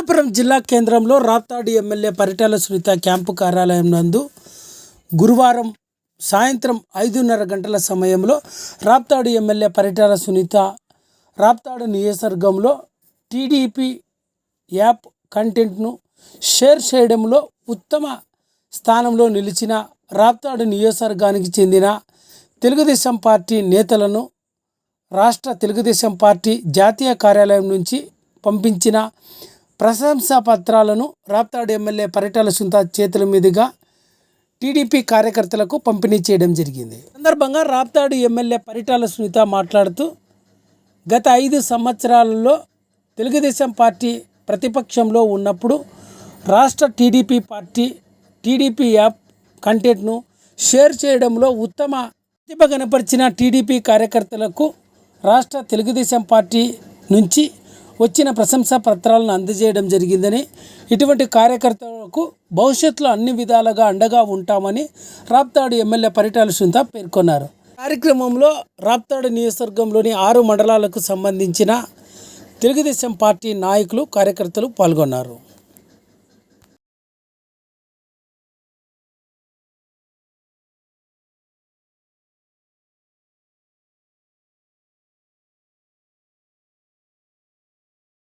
అనంతపురం జిల్లా కేంద్రంలో Raptadu MLA Paritala Sunitha camp కార్యాలయం నందు గురువారం సాయంత్రం 5:30 గంటల సమయంలో రాప్తాడు ఎమ్మెల్యే పరిటాల సునీత రాప్తాడు నియోజకవర్గంలో టీడీపీ యాప్ కంటెంట్ను షేర్ చేయడంలో ఉత్తమ స్థానంలో నిలిచిన రాప్తాడు నియోజకవర్గానికి చెందిన తెలుగుదేశం పార్టీ నేతలను రాష్ట్ర తెలుగుదేశం పార్టీ జాతీయ కార్యాలయం నుంచి పంపించిన ప్రశంసా పత్రాలను రాప్తాడు ఎమ్మెల్యే పరిటాల సునీత చేతుల మీదుగా టీడీపీ కార్యకర్తలకు పంపిణీ చేయడం జరిగింది. సందర్భంగా రాప్తాడు ఎమ్మెల్యే పరిటాల సునీత మాట్లాడుతూ గత 5 సంవత్సరాలలో తెలుగుదేశం పార్టీ ప్రతిపక్షంలో ఉన్నప్పుడు రాష్ట్ర టీడీపీ యాప్ కంటెంట్ను షేర్ చేయడంలో ఉత్తమ ప్రతిభ కనపరిచిన టీడీపీ కార్యకర్తలకు రాష్ట్ర తెలుగుదేశం పార్టీ నుంచి వచ్చిన ప్రశంసా పత్రాలను అందజేయడం జరిగిందని, ఇటువంటి కార్యకర్తలకు భవిష్యత్తులో అన్ని విధాలుగా అండగా ఉంటామని రాప్తాడు ఎమ్మెల్యే పరిటాల సునీత పేర్కొన్నారు. కార్యక్రమంలో రాప్తాడు నియోజకవర్గంలోని 6 మండలాలకు సంబంధించిన తెలుగుదేశం పార్టీ నాయకులు, కార్యకర్తలు పాల్గొన్నారు.